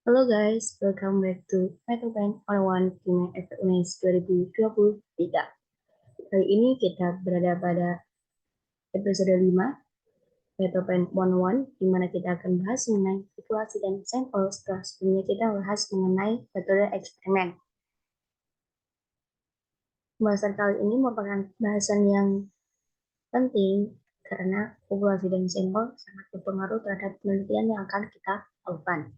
Halo guys, welcome back to Petopen One Time FUNES 2023. Kali ini kita berada pada episode 5 Petopen One, di mana kita akan bahas mengenai situasi dan sampel setelah sebelumnya kita bahas mengenai metode eksperimen. Pembahasan kali ini merupakan bahasan yang penting karena populasi dan sampel sangat berpengaruh terhadap penelitian yang akan kita lakukan.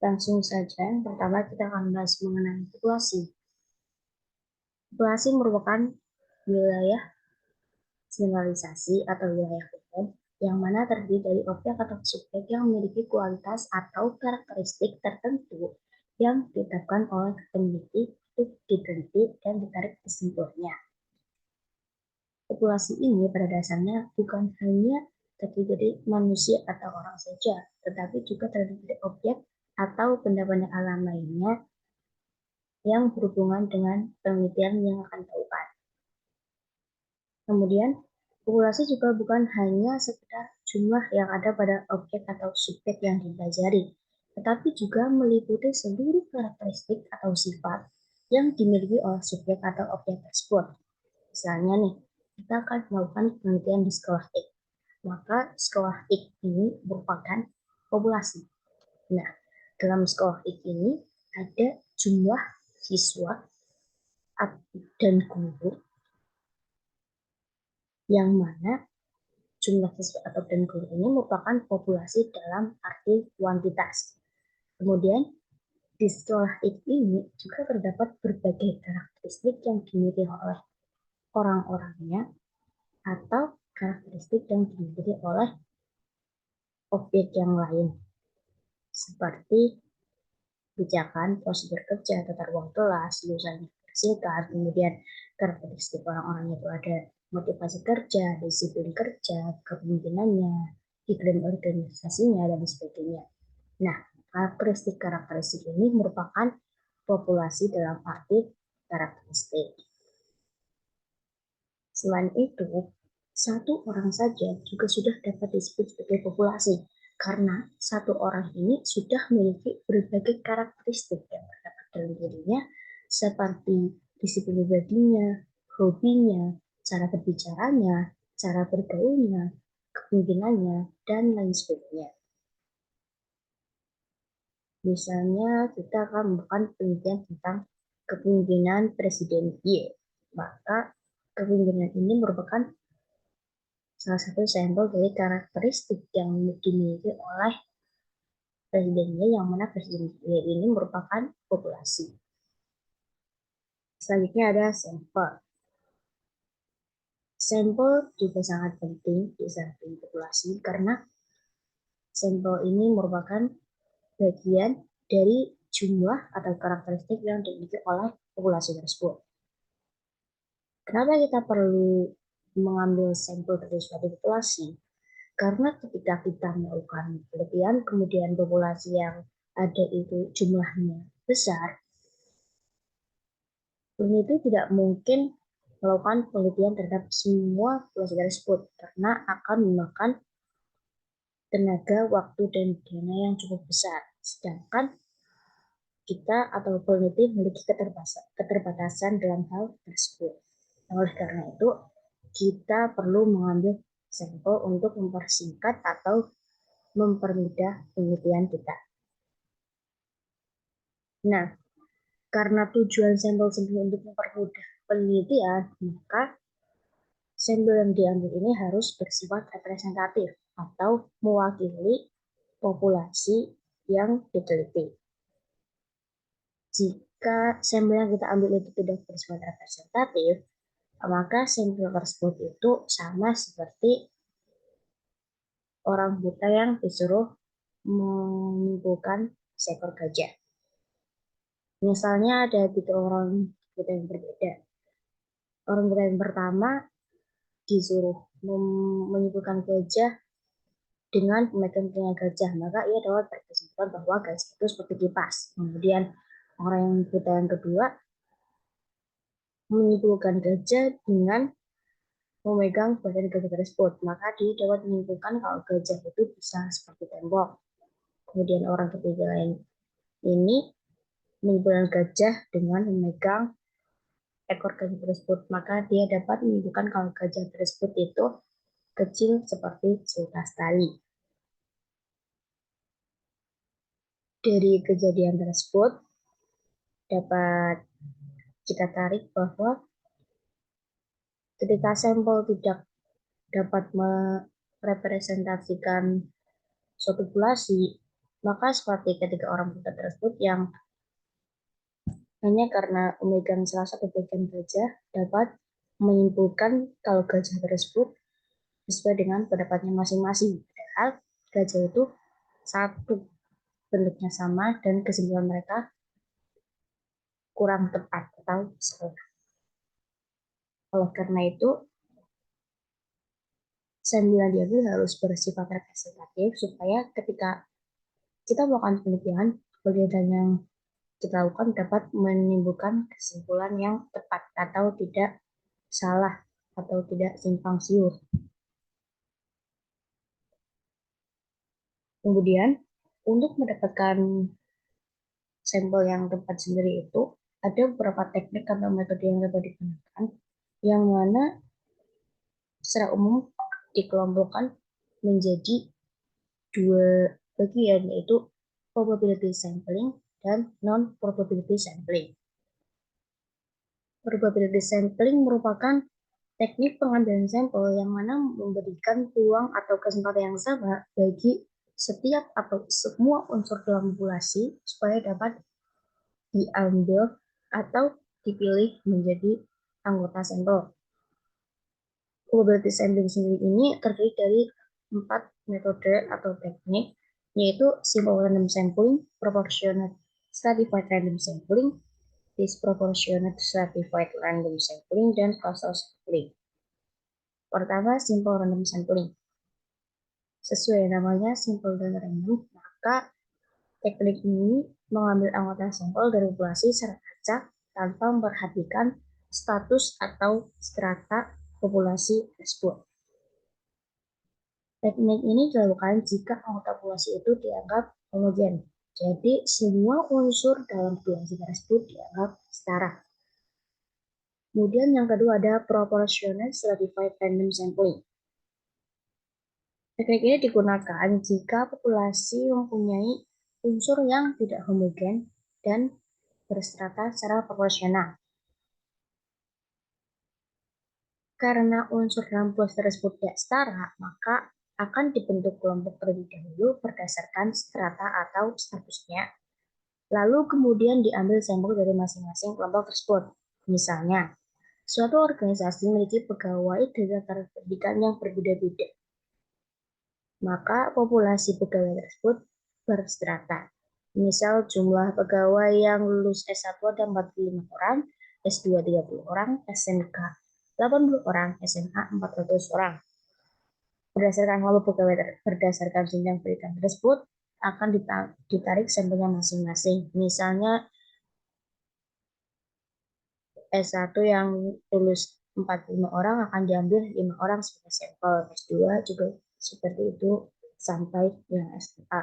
Langsung saja, yang pertama kita akan bahas mengenai populasi. Populasi merupakan wilayah generalisasi atau wilayah umum yang mana terdiri dari objek atau subjek yang memiliki kualitas atau karakteristik tertentu yang ditetapkan oleh peneliti untuk diteliti dan ditarik kesimpulannya. Populasi ini pada dasarnya bukan hanya terdiri dari manusia atau orang saja, tetapi juga terdiri dari objek atau benda-benda alam lainnya yang berhubungan dengan penelitian yang akan dilakukan. Kemudian, populasi juga bukan hanya sekedar jumlah yang ada pada objek atau subjek yang dipelajari, tetapi juga meliputi seluruh karakteristik atau sifat yang dimiliki oleh subjek atau objek tersebut. Misalnya nih, kita akan melakukan penelitian di sekolah X. Maka sekolah X ini merupakan populasi. Nah, dalam sekolah X ini ada jumlah siswa dan guru yang mana jumlah siswa atau dan guru ini merupakan populasi dalam arti kuantitas. Kemudian di sekolah ini juga terdapat berbagai karakteristik yang dimiliki oleh orang-orangnya atau karakteristik yang dimiliki oleh objek yang lain seperti kebijakan, prosedur kerja, tata ruang kelas, lulusan dihasilkan, kemudian karakteristik orang-orang itu ada motivasi kerja, disiplin kerja, kepemimpinannya, iklim organisasinya, dan sebagainya. Nah, karakteristik ini merupakan populasi dalam arti karakteristik. Selain itu, satu orang saja juga sudah dapat disebut sebagai populasi, karena satu orang ini sudah memiliki berbagai karakteristik yang terdapat dalam dirinya, seperti disiplin pribadinya, hobinya, cara berbicaranya, cara bergaulnya, kepemimpinannya, dan lain sebagainya. Misalnya, kita akan melakukan penelitian tentang kepemimpinan Presiden Y. Maka, kepemimpinan ini merupakan salah satu sampel dari karakteristik yang dimiliki oleh presidennya, yang mana presiden ini merupakan populasi. Selanjutnya ada sampel. Sampel juga sangat penting di samping populasi karena sampel ini merupakan bagian dari jumlah atau karakteristik yang dimiliki oleh populasi tersebut. Kenapa kita perlu mengambil sampel dari suatu populasi? Karena ketika kita melakukan penelitian, kemudian populasi yang ada itu jumlahnya besar, peneliti tidak mungkin melakukan penelitian terhadap semua populasi tersebut karena akan memakan tenaga, waktu, dan dana yang cukup besar. Sedangkan kita atau peneliti memiliki keterbatasan dalam hal tersebut. Oleh karena itu, kita perlu mengambil sampel untuk mempersingkat atau mempermudah penelitian kita. Nah, karena tujuan sampel sendiri untuk mempermudah penelitian, maka sampel yang diambil ini harus bersifat representatif atau mewakili populasi yang diteliti. Jika sampel yang kita ambil itu tidak bersifat representatif, maka sampel tersebut itu sama seperti orang buta yang disuruh menyimpulkan seekor gajah. Misalnya ada 3 orang buta yang berbeda. Orang buta yang pertama disuruh menyimpulkan gajah dengan pemegang telinga gajah, maka ia dapat berkesimpulan bahwa gajah itu seperti kipas. Kemudian orang yang buta yang kedua menyimpulkan gajah dengan memegang badan gajah tersebut, maka dia dapat menyimpulkan kalau gajah itu bisa seperti tembok. Kemudian orang ketiga lain ini menyimpulkan gajah dengan memegang ekor gajah tersebut, maka dia dapat menunjukkan kalau gajah tersebut itu kecil seperti seutas tali. Dari kejadian tersebut dapat kita tarik bahwa ketika sampel tidak dapat merepresentasikan suatu populasi, maka seperti ketika orang buta tersebut yang hanya karena memegang salah satu bagian gajah dapat menyimpulkan kalau gajah tersebut sesuai dengan pendapatnya masing-masing. Padahal gajah itu satu, bentuknya sama, dan kesimpulan mereka kurang tepat atau salah. Oleh karena itu, sampel diambil harus bersifat representatif supaya ketika kita melakukan penelitian, penelitian yang kita lakukan dapat menimbulkan kesimpulan yang tepat atau tidak salah atau tidak simpang siur. Kemudian, untuk mendapatkan sampel yang tepat sendiri itu, ada beberapa teknik atau metode yang dapat digunakan, yang mana secara umum dikelompokkan menjadi dua bagian, yaitu probability sampling dan non-probability sampling. Probability sampling merupakan teknik pengambilan sampel yang mana memberikan peluang atau kesempatan yang sama bagi setiap atau semua unsur dalam populasi supaya dapat diambil atau dipilih menjadi anggota sampel. Probability sampling sendiri ini terdiri dari 4 metode atau teknik, yaitu simple random sampling, proportionate stratified random sampling, disproportionate stratified random sampling, dan cluster sampling. Pertama, simple random sampling. Sesuai namanya simple dan random, maka teknik ini mengambil anggota sampel dari populasi secara acak tanpa memperhatikan status atau strata populasi tersebut. Teknik ini dilakukan jika anggota populasi itu dianggap homogen. Jadi, semua unsur dalam populasi tersebut dianggap setara. Kemudian yang kedua ada proportionate stratified random sampling. Teknik ini digunakan jika populasi mempunyai unsur yang tidak homogen dan berstrata secara proporsional. Karena unsur dalam populasi tersebut tidak setara, maka akan dibentuk kelompok terlebih dahulu berdasarkan strata atau statusnya. Lalu kemudian diambil sampel dari masing-masing kelompok tersebut. Misalnya, suatu organisasi memiliki pegawai dari latar pendidikan yang berbeda-beda. Maka populasi pegawai tersebut berstrata. Misal jumlah pegawai yang lulus S1 ada 45 orang, S2 30 orang, SMK 80 orang, SMA 400 orang. Berdasarkan kelompok pegawai berdasarkan jenjang pendidikan tersebut akan ditarik sampelnya masing-masing. Misalnya S1 yang lulus 45 orang akan diambil 5 orang sebagai sampel. S2 juga seperti itu sampai yang SMA.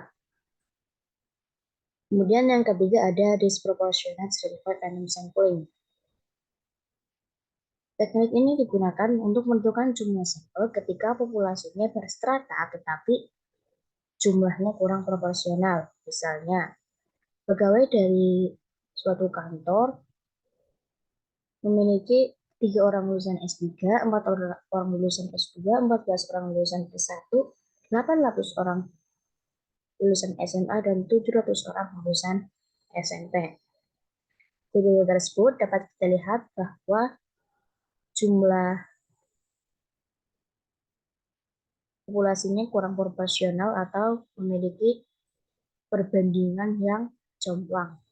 Kemudian yang ketiga ada disproportionate stratified random sampling. Teknik ini digunakan untuk menentukan jumlah sampel ketika populasinya berstrata tetapi jumlahnya kurang proporsional. Misalnya, pegawai dari suatu kantor memiliki 3 orang lulusan S3, 4 orang lulusan S2, 14 orang lulusan S1, 800 orang lulusan SMA, dan 700 orang lulusan SMP. Di video tersebut dapat kita lihat bahwa jumlah populasinya kurang proporsional atau memiliki perbandingan yang jomplang.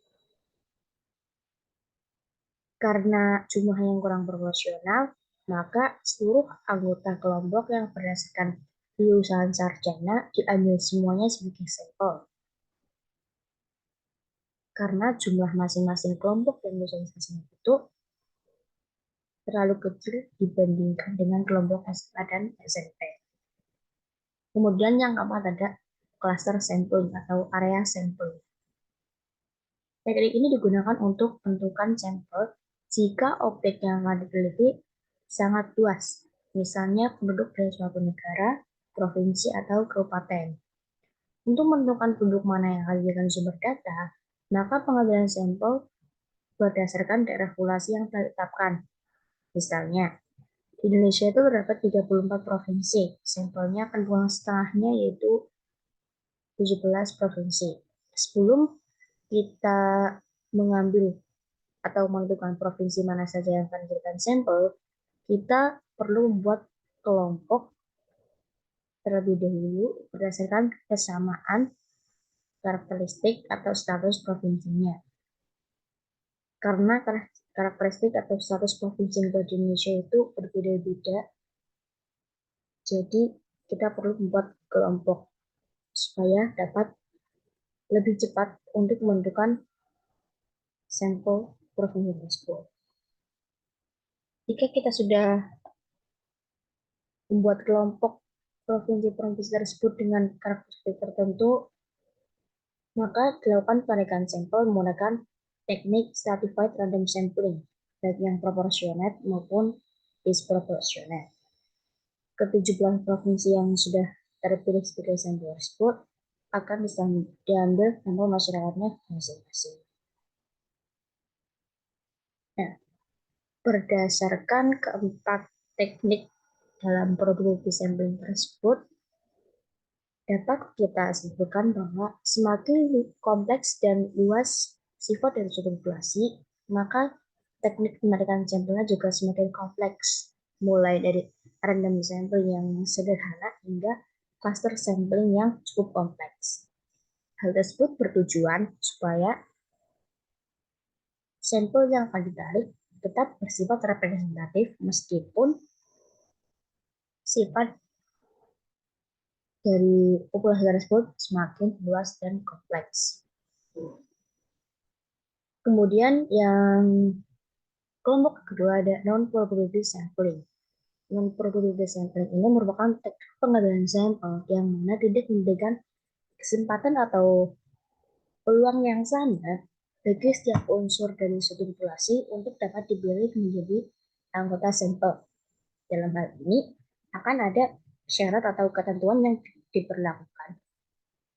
Karena jumlah yang kurang proporsional, maka seluruh anggota kelompok yang berdasarkan lulusan sarjana diambil semuanya sebagai sampel. Karena jumlah masing-masing kelompok yang lulusan sarjana itu terlalu kecil dibandingkan dengan kelompok SMA dan SMP. Kemudian yang keempat ada cluster sampling atau area sampling. Teknik ini digunakan untuk menentukan sampel jika objek yang akan diteliti sangat luas, misalnya penduduk dari suatu negara, provinsi, atau kabupaten. Untuk menentukan penduduk mana yang akan dijadikan sumber data, maka pengambilan sampel berdasarkan daerah populasi yang telah ditetapkan. Misalnya, di Indonesia itu terdapat 34 provinsi, sampelnya akan buang setengahnya yaitu 17 provinsi. Sebelum kita mengambil atau menentukan provinsi mana saja yang akan dijadikan sampel, kita perlu membuat kelompok terlebih dahulu berdasarkan kesamaan karakteristik atau status provinsinya. Karena karakteristik atau status provinsi yang ada di Indonesia itu berbeda-beda, jadi kita perlu membuat kelompok supaya dapat lebih cepat untuk menentukan sampel provinsi tersebut. Jika kita sudah membuat kelompok provinsi-provinsi tersebut dengan karakteristik tertentu, maka dilakukan penarikan sampel menggunakan teknik stratified random sampling, baik yang proporsionate maupun disproportionate. Ke-17 provinsi yang sudah terpilih sebagai sampel tersebut akan bisa diambil sampel masyarakatnya masing-masing. Nah, berdasarkan keempat teknik dalam probability sampling tersebut, dapat kita simpulkan bahwa semakin kompleks dan luas sifat dari suatu populasi, maka teknik penarikan sampelnya juga semakin kompleks, mulai dari random sampling yang sederhana hingga cluster sampling yang cukup kompleks. Hal tersebut bertujuan supaya sampel yang akan ditarik tetap bersifat representatif meskipun sifat dari populasi tersebut semakin luas dan kompleks. Kemudian yang kelompok kedua ada non-probability sampling. Non-probability sampling ini merupakan teknik pengambilan sampel yang mana tidak memberikan kesempatan atau peluang yang sama bagi setiap unsur dari suatu populasi untuk dapat dipilih menjadi anggota sampel. Dalam hal ini akan ada syarat atau ketentuan yang diberlakukan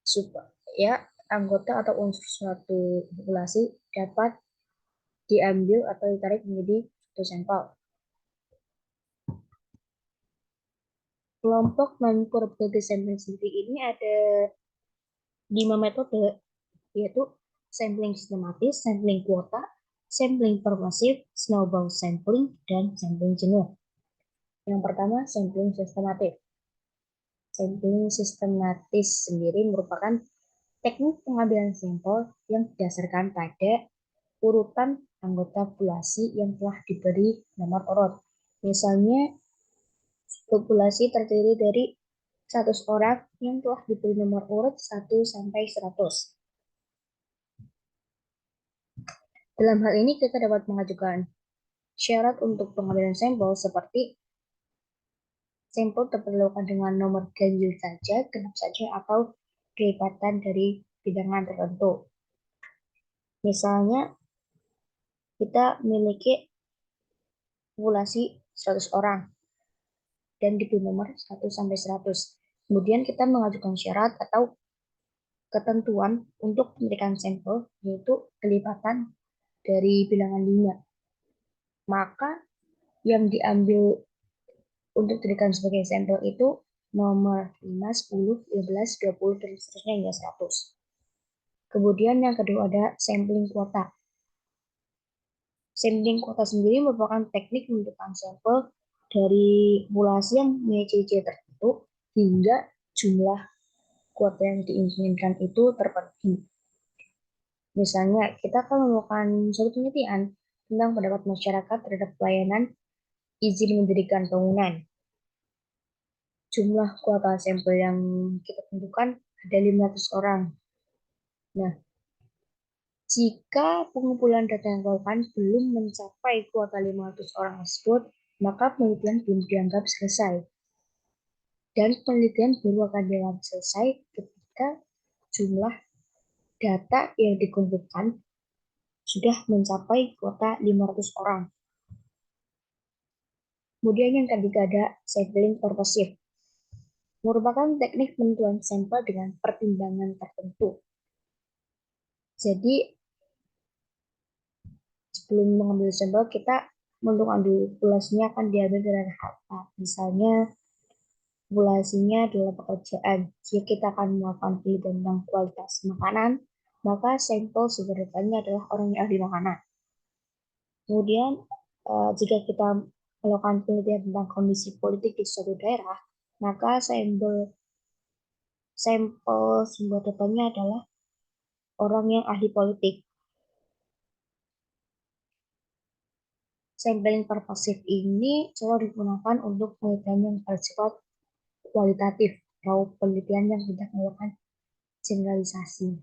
supaya anggota atau unsur suatu populasi dapat diambil atau ditarik menjadi suatu sampel. Kelompok non-probability sampling sendiri ini ada 5 metode, yaitu sampling sistematis, sampling kuota, sampling pervasif, snowball sampling, dan sampling jenuh. Yang pertama, sampling sistematis. Sampling sistematis sendiri merupakan teknik pengambilan sampel yang didasarkan pada urutan anggota populasi yang telah diberi nomor urut. Misalnya, populasi terdiri dari 100 orang yang telah diberi nomor urut 1 sampai 100. Dalam hal ini kita dapat mengajukan syarat untuk pengambilan sampel seperti sampel dapat dilakukan dengan nomor ganjil saja, genap saja, atau kelipatan dari bilangan tertentu. Misalnya, kita memiliki populasi 100 orang dan diberi nomor 1 sampai 100. Kemudian kita mengajukan syarat atau ketentuan untuk penarikan sampel, yaitu kelipatan dari bilangan 5. Maka yang diambil untuk dijadikan sebagai sampel itu nomor 5, 10, 15, 20, dan seterusnya hingga 100. Kemudian yang kedua ada sampling kuota. Sampling kuota sendiri merupakan teknik menentukan sampel dari populasi yang mempunyai ciri-ciri tertentu hingga jumlah kuota yang diinginkan itu terpenuhi. Misalnya, kita akan melakukan suatu penelitian tentang pendapat masyarakat terhadap pelayanan izin mendirikan bangunan. Jumlah kuota sampel yang kita tentukan ada 500 orang. Nah, jika pengumpulan data yang dilakukan belum mencapai kuota 500 orang tersebut, maka penelitian belum dianggap selesai. Dan penelitian baru akan dianggap selesai ketika ketika jumlah data yang dikumpulkan sudah mencapai kuota 500 orang. Kemudian yang ketiga ada sampling purposive, merupakan teknik penentuan sampel dengan pertimbangan tertentu. Jadi sebelum mengambil sampel, kita menentukan dulu populasinya akan diambil dari apa. Misalnya populasinya adalah pekerjaan. Jika kita akan melakukan penelitian tentang kualitas makanan, maka sampel sumber-datanya adalah orang yang ahli makanan. Kemudian, jika kita melakukan penelitian tentang kondisi politik di suatu daerah, maka sampel sumber datanya adalah orang yang ahli politik. Sampling purposive ini selalu digunakan untuk penelitian yang bersifat kualitatif atau penelitian yang tidak melakukan generalisasi.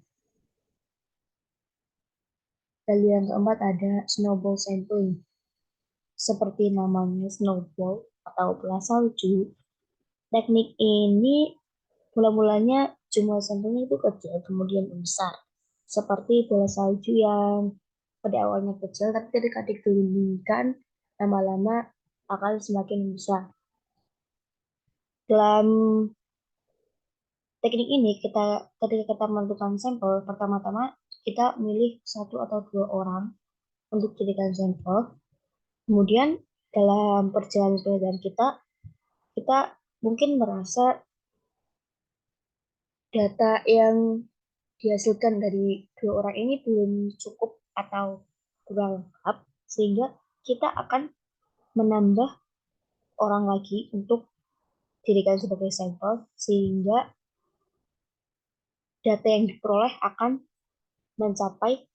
Dan yang keempat ada snowball sampling. Seperti namanya snowball atau bola salju, teknik ini mula-mulanya jumlah sampelnya itu kecil, kemudian besar. Seperti bola salju yang pada awalnya kecil, tapi ketika digelindingkan, lama-lama akan semakin besar. Dalam teknik ini, ketika kita menentukan sampel, pertama-tama kita milih satu atau dua orang untuk jadikan sampel. Kemudian dalam perjalanan penelitian kita mungkin merasa data yang dihasilkan dari dua orang ini belum cukup atau kurang lengkap, sehingga kita akan menambah orang lagi untuk dijadikan sebagai sampel, sehingga data yang diperoleh akan mencapai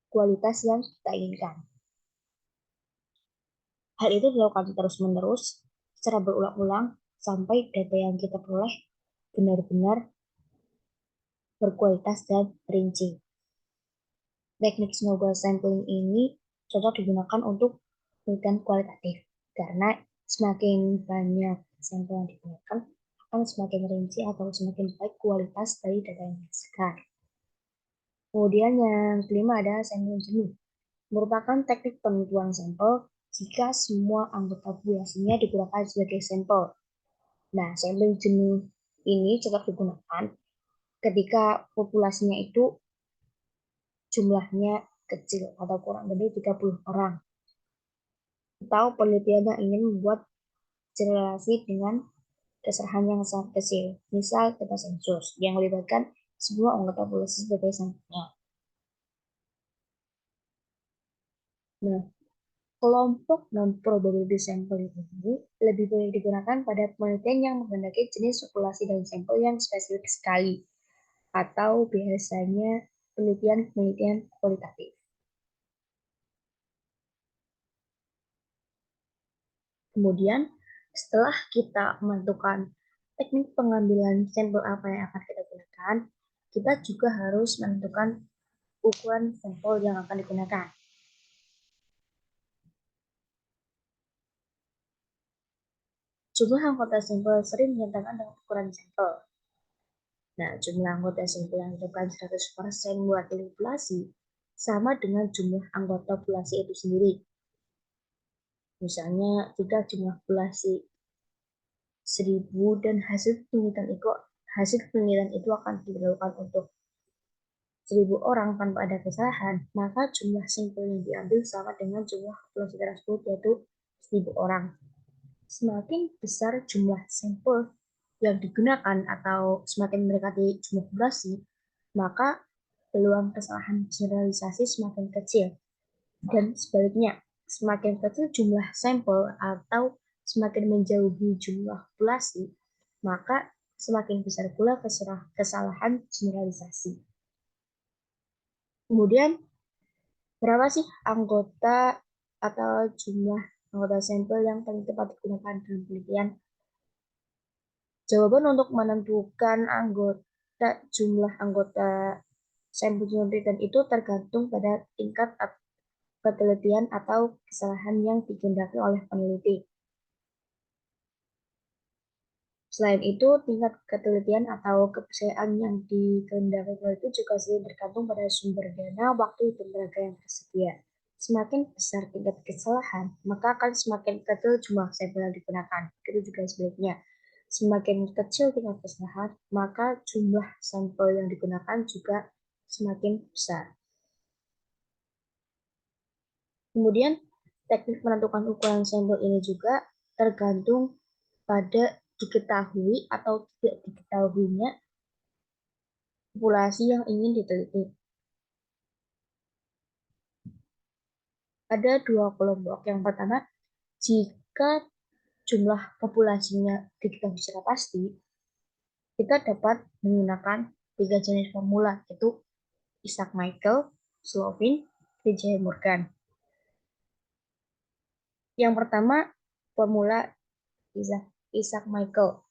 kualitas yang kita inginkan. Hal itu dilakukan terus-menerus secara berulang-ulang sampai data yang kita peroleh benar-benar berkualitas dan rinci. Teknik snowball sampling ini cocok digunakan untuk penelitian kualitatif karena semakin banyak sampel yang digunakan akan semakin rinci atau semakin baik kualitas dari data yang dihasilkan. Kemudian yang kelima ada sampling jenuh, merupakan teknik penentuan sampel jika semua anggota populasinya digunakan sebagai sampel. Nah, sampling jenuh ini cocok digunakan ketika populasinya itu jumlahnya kecil atau kurang dari 30 orang. Atau penelitian yang ingin membuat relasi dengan keserahan yang sangat kecil. Misal data sensus yang melibatkan semua anggota populasi sebagai sampelnya. Nah, kelompok non-probability sampling ini lebih banyak digunakan pada penelitian yang menghendaki jenis populasi dan sampel yang spesifik sekali, atau biasanya penelitian-penelitian kualitatif. Kemudian, setelah kita menentukan teknik pengambilan sampel apa yang akan kita gunakan, kita juga harus menentukan ukuran sampel yang akan digunakan. Jumlah anggota sampel sering menyatakan dengan ukuran sampel. Nah, jumlah anggota sampel yang ditentukan 100% mewakili populasi sama dengan jumlah anggota populasi itu sendiri. Misalnya, jika jumlah populasi 1000 dan hasil penelitian itu akan dilakukan untuk 1000 orang tanpa ada kesalahan, maka jumlah sampel yang diambil sama dengan jumlah populasi tersebut, yaitu 1000 orang. Semakin besar jumlah sampel yang digunakan atau semakin mendekati jumlah populasi, maka peluang kesalahan generalisasi semakin kecil. Dan sebaliknya, semakin kecil jumlah sampel atau semakin menjauhi jumlah populasi, maka semakin besar pula kesalahan generalisasi. Kemudian, berapa sih anggota atau jumlah anggota sampel yang paling tepat digunakan dalam penelitian? Jawaban untuk menentukan jumlah anggota sampel penelitian itu tergantung pada tingkat ketelitian atau kesalahan yang dikehendaki oleh peneliti. Selain itu, tingkat ketelitian atau kepercayaan yang dikehendaki itu juga sering tergantung pada sumber dana, waktu, dan tenaga yang tersedia. Semakin besar tingkat kesalahan, maka akan semakin kecil jumlah sampel yang digunakan. Itu juga sebaliknya. Semakin kecil tingkat kesalahan, maka jumlah sampel yang digunakan juga semakin besar. Kemudian, teknik menentukan ukuran sampel ini juga tergantung pada diketahui atau tidak diketahuinya populasi yang ingin diteliti. Ada dua kelompok. Yang pertama, jika jumlah populasinya diketahui secara pasti, kita dapat menggunakan tiga jenis formula, yaitu Isaac-Michael, Slovin, J. Morgan. Yang pertama, formula Isaac-Michael.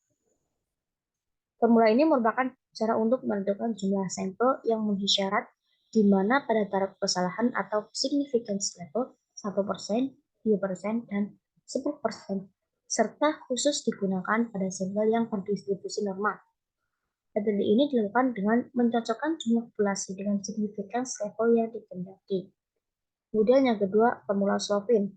Formula ini merupakan cara untuk menentukan jumlah sampel yang memenuhi syarat di mana pada taraf kesalahan atau significance level 1%, 2%, dan 10%, serta khusus digunakan pada sampel yang berdistribusi normal. Metode ini dilakukan dengan mencocokkan jumlah populasi dengan significance level yang dikehendaki. Kemudian yang kedua, formula Slovin.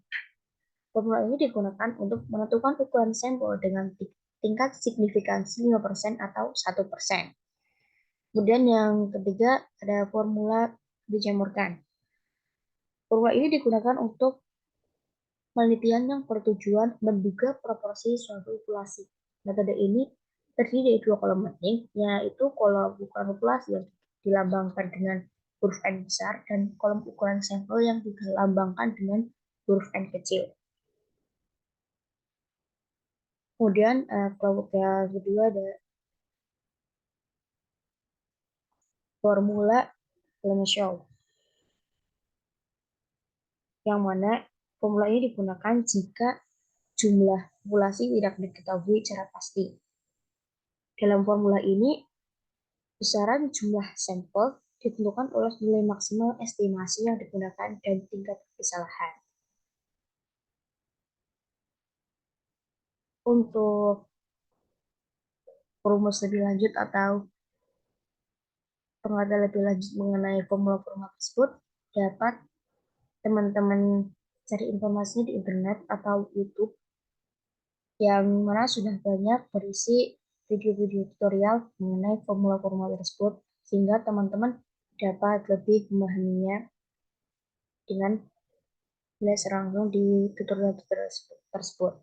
Formula ini digunakan untuk menentukan ukuran sampel dengan tingkat signifikansi 5% atau 1%. Kemudian yang ketiga ada formula dijamurkan. Formula ini digunakan untuk penelitian yang bertujuan menduga proporsi suatu populasi. Metode ini terdiri dari dua kolom penting, yaitu kolom ukuran populasi yang dilambangkan dengan huruf N besar dan kolom ukuran sampel yang dilambangkan dengan huruf N kecil. Kemudian kelompok yang kedua ada formula Lenshaw, yang mana formula ini digunakan jika jumlah populasi tidak diketahui secara pasti. Dalam formula ini, besaran jumlah sampel ditentukan oleh nilai maksimal estimasi yang digunakan dan tingkat kesalahan. Untuk rumus lebih lanjut atau pengertian lebih lanjut mengenai formula-formula tersebut, dapat teman-teman cari informasinya di internet atau YouTube, yang mana sudah banyak berisi video-video tutorial mengenai formula-formula tersebut, sehingga teman-teman dapat lebih memahaminya dengan belajar langsung di tutorial tersebut.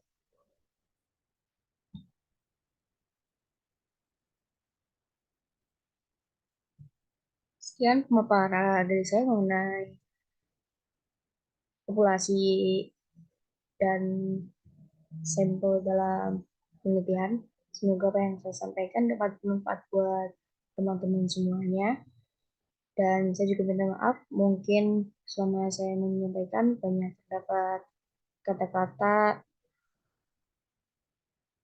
Sekian pemaparan dari saya mengenai populasi dan sampel dalam penelitian. Semoga apa yang saya sampaikan dapat bermanfaat buat teman-teman semuanya. Dan saya juga minta maaf, mungkin selama saya menyampaikan banyak terdapat kata-kata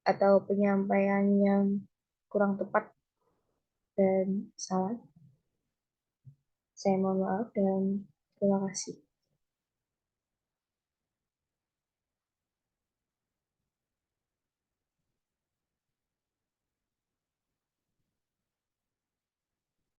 atau penyampaian yang kurang tepat dan salah. Saya mohon maaf dan terima kasih.